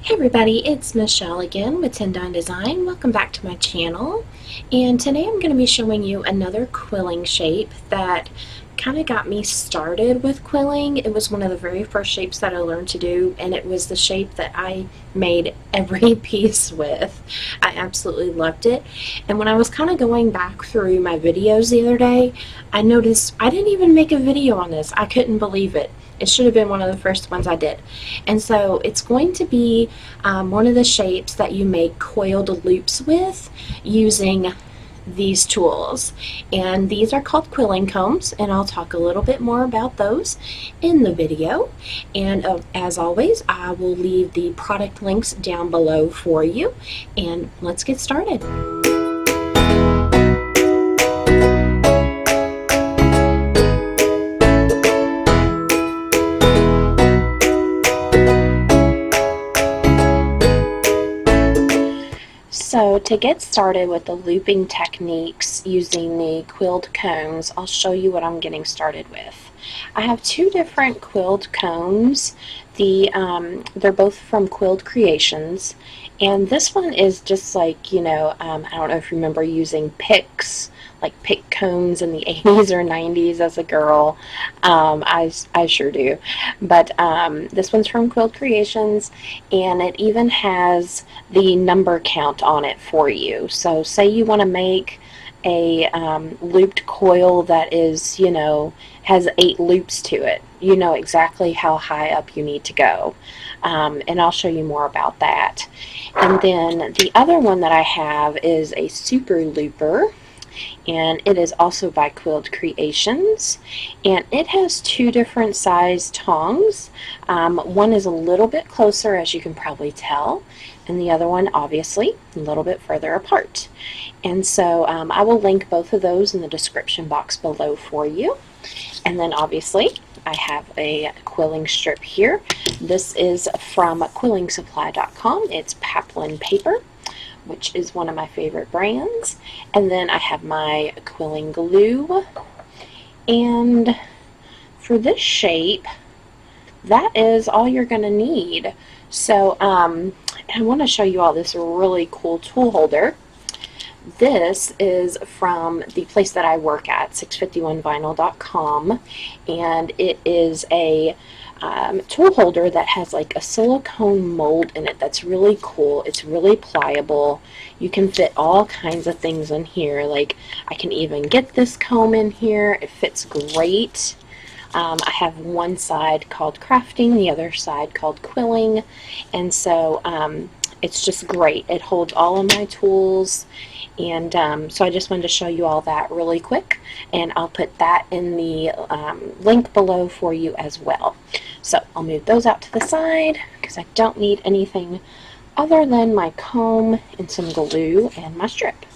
Hey everybody, it's Michelle again with Tendon Design. Welcome back to my channel. And today I'm going to be showing you another quilling shape that kind of got me started with quilling. It was one of the very first shapes that I learned to do, and it was the shape that I made every piece with. I absolutely loved it. And when I was kind of going back through my videos the other day, I noticed I didn't even make a video on this. I couldn't believe it. It should have been one of the first ones I did. And so it's going to be one of the shapes that you make coiled loops with using these tools. And these are called quilling combs, and I'll talk a little bit more about those in the video. And as always, I will leave the product links down below for you. And let's get started. So to get started with the looping techniques using the quilled combs, I'll show you what I'm getting started with. I have two different quilled combs. They're both from Quilled Creations, and this one is just like, I don't know if you remember using picks, like pick combs in the 80s or 90s as a girl. I sure do. But this one's from Quilled Creations, and it even has the number count on it for you. So say you want to make a looped coil that is, has 8 loops to it. You know exactly how high up you need to go. And I'll show you more about that. And then the other one that I have is a super looper, and it is also by Quilled Creations, and it has two different size tongs. One is a little bit closer, as you can probably tell, and the other one obviously a little bit further apart. And so I will link both of those in the description box below for you. And then obviously I have a quilling strip here. This is from quillingsupply.com. It's Paplin paper, which is one of my favorite brands. And then I have my quilling glue. And for this shape, that is all you're going to need. So I want to show you all this really cool tool holder. This is from the place that I work at, 651vinyl.com, and it is a tool holder that has like a silicone mold in it that's really cool. It's really pliable. You can fit all kinds of things in here. Like I can even get this comb in here. It fits great. I have one side called crafting, the other side called quilling, and so it's just great. It holds all of my tools, and so I just wanted to show you all that really quick, and I'll put that in the link below for you as well. So I'll move those out to the side because I don't need anything other than my comb and some glue and my strip.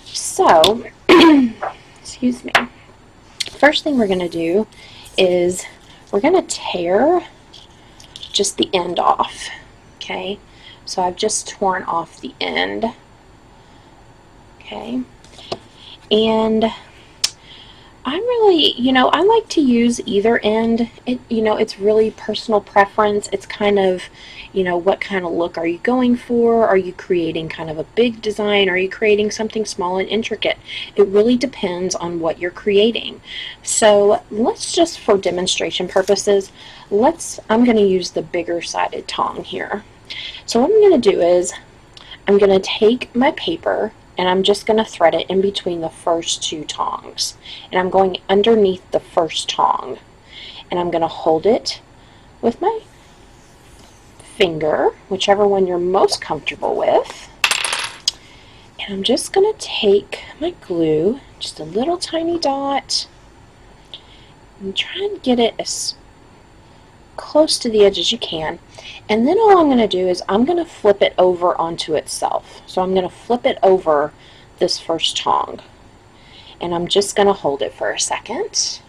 So, excuse me. First thing we're going to do is we're going to tear just the end off. Okay, so I've just torn off the end. Okay, and I'm really, I like to use either end. It's really personal preference. It's kind of, what kind of look are you going for? Are you creating kind of a big design? Are you creating something small and intricate? It really depends on what you're creating. So let's just, for demonstration purposes, I'm going to use the bigger sided tong here. So what I'm going to do is I'm going to take my paper, and I'm just going to thread it in between the first two tongs. And I'm going underneath the first tong. And I'm going to hold it with my finger, whichever one you're most comfortable with. And I'm just going to take my glue, just a little tiny dot, and try and get it as close to the edge as you can. And then all I'm going to do is I'm going to flip it over onto itself. So I'm going to flip it over this first tong, and I'm just going to hold it for a second.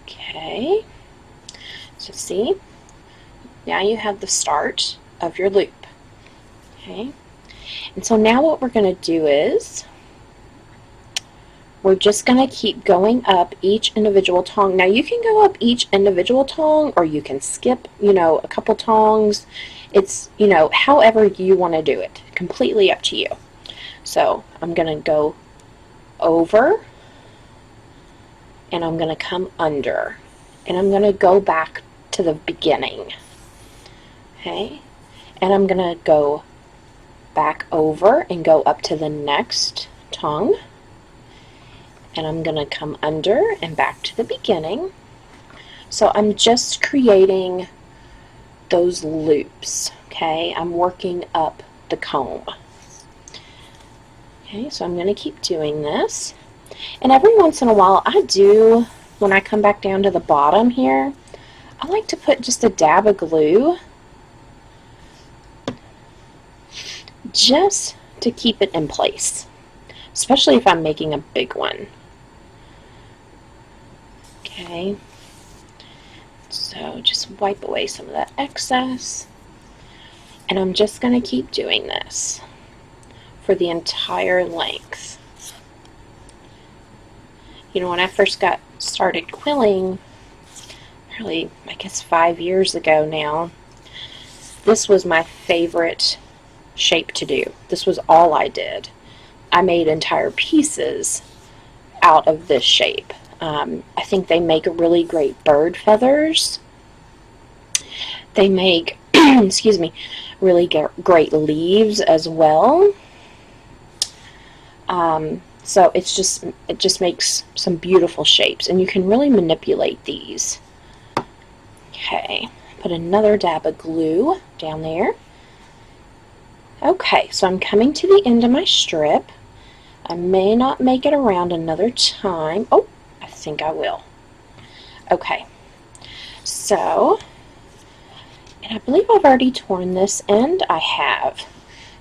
Okay, so see, now you have the start of your loop. Okay, and so now what we're going to do is we're just going to keep going up each individual tongue. Now you can go up each individual tongue, or you can skip, a couple tongues. It's, however you want to do it. Completely up to you. So I'm going to go over, and I'm going to come under, and I'm going to go back to the beginning. Okay, and I'm going to go back over and go up to the next tongue, and I'm going to come under and back to the beginning. So I'm just creating those loops. Okay, I'm working up the comb. Okay, so I'm going to keep doing this, and every once in a while I do, when I come back down to the bottom here, I like to put just a dab of glue just to keep it in place, especially if I'm making a big one. Okay, so just wipe away some of that excess, and I'm just going to keep doing this for the entire length. When I first got started quilling, probably I guess 5 years ago now, this was my favorite shape to do. This was all I did. I made entire pieces out of this shape. I think they make really great bird feathers. They make, excuse me, really great leaves as well. So it just makes some beautiful shapes, and you can really manipulate these. Okay, put another dab of glue down there. Okay, so I'm coming to the end of my strip. I may not make it around another time. Oh, I think I will. Okay, so, and I believe I've already torn this end. I have.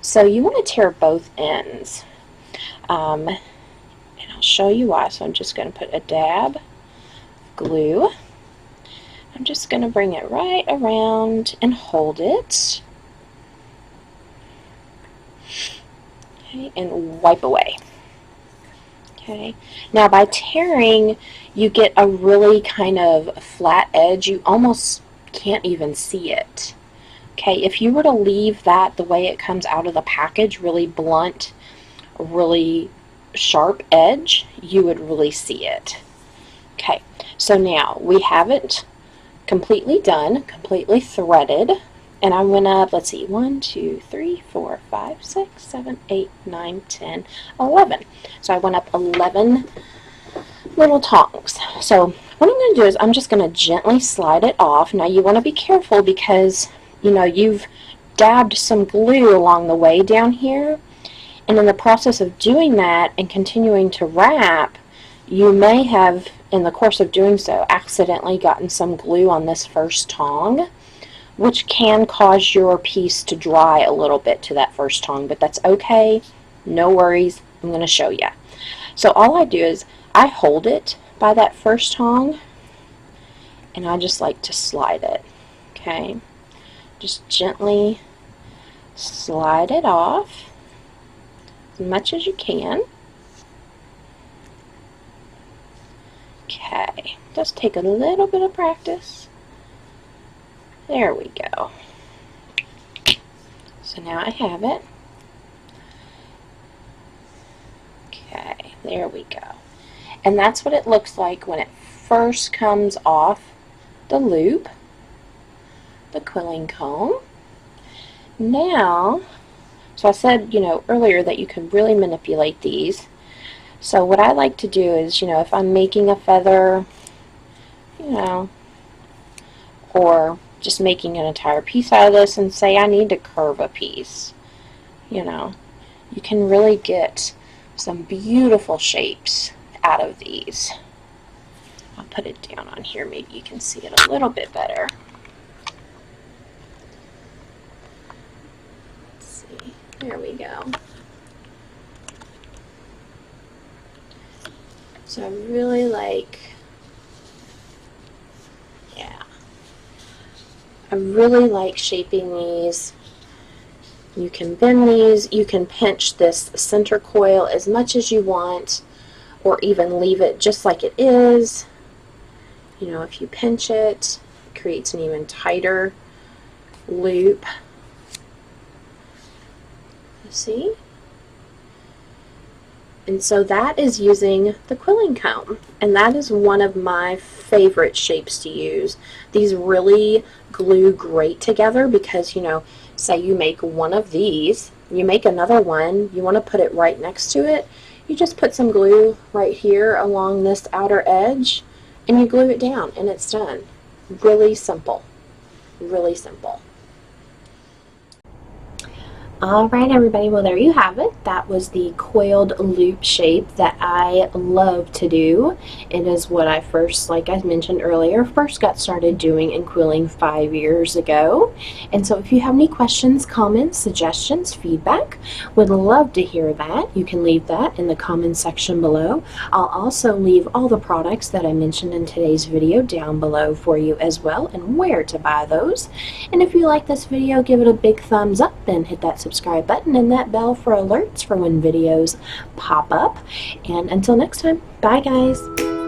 So you want to tear both ends. And I'll show you why. So I'm just going to put a dab of glue. I'm just going to bring it right around and hold it. Okay, and wipe away. Okay, now by tearing, you get a really kind of flat edge. You almost can't even see it. Okay, if you were to leave that the way it comes out of the package, really blunt, really sharp edge, you would really see it. Okay, so now we have it completely done, completely threaded, and I went up, let's see, 1, 2, 3, 4, 5, 6, 7, 8, 9, 10, 11. So I went up 11 little tongs. So what I'm going to do is I'm just going to gently slide it off. Now you want to be careful because, you've dabbed some glue along the way down here, and in the process of doing that and continuing to wrap, you may have, in the course of doing so, accidentally gotten some glue on this first tong, which can cause your piece to dry a little bit to that first tong, but that's okay. No worries. I'm going to show you. So all I do is I hold it by that first tong, and I just like to slide it. Okay, just gently slide it off as much as you can. Okay, just take a little bit of practice. There we go. So now I have it. Okay, there we go. And that's what it looks like when it first comes off the loop, the quilling comb. Now, so I said, earlier that you can really manipulate these. So what I like to do is, if I'm making a feather, or just making an entire piece out of this, and say I need to curve a piece, you can really get some beautiful shapes out of these. I'll put it down on here, maybe you can see it a little bit better. Let's see, there we go. So I really like, I really like shaping these. You can bend these, you can pinch this center coil as much as you want, or even leave it just like it is. You know, if you pinch it, it creates an even tighter loop. You see? And so that is using the quilling comb, and that is one of my favorite shapes to use. These really glue great together because, you know, say you make one of these, you make another one, you want to put it right next to it, you just put some glue right here along this outer edge and you glue it down and it's done. Really simple. Really simple. Alright everybody, well there you have it. That was the coiled loop shape that I love to do. It is what I first, like I mentioned earlier, first got started doing in quilling 5 years ago. And so if you have any questions, comments, suggestions, feedback, would love to hear that. You can leave that in the comments section below. I'll also leave all the products that I mentioned in today's video down below for you as well, and where to buy those. And if you like this video, give it a big thumbs up and hit that subscribe button and that bell for alerts for when videos pop up. And until next time, bye guys.